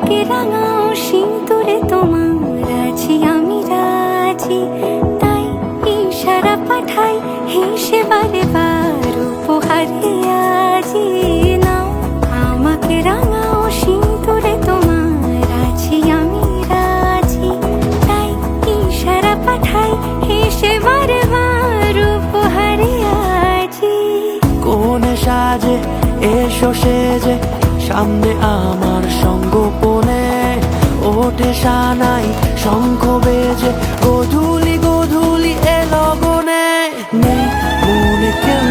আমাকে রাঙাও সিঁদুরে তোমার আছি আমি রাজি, তাই ইশারা পাঠাই হেসে বারে বার উপহারে আজি। নাও আমাকে রাঙাও সিঁদুরে তোমার আছি আমি রাজি, তাই ইশারা পাঠাই হেসে বারে বার উপহারে আজি। কোন সাজে এসো সেজে সামনে আমার সঙ্গোপনে, ওঠে সানাই শঙ্খ বেজে গধূলি গধূলি এ লগনে। নেই মনে কেউ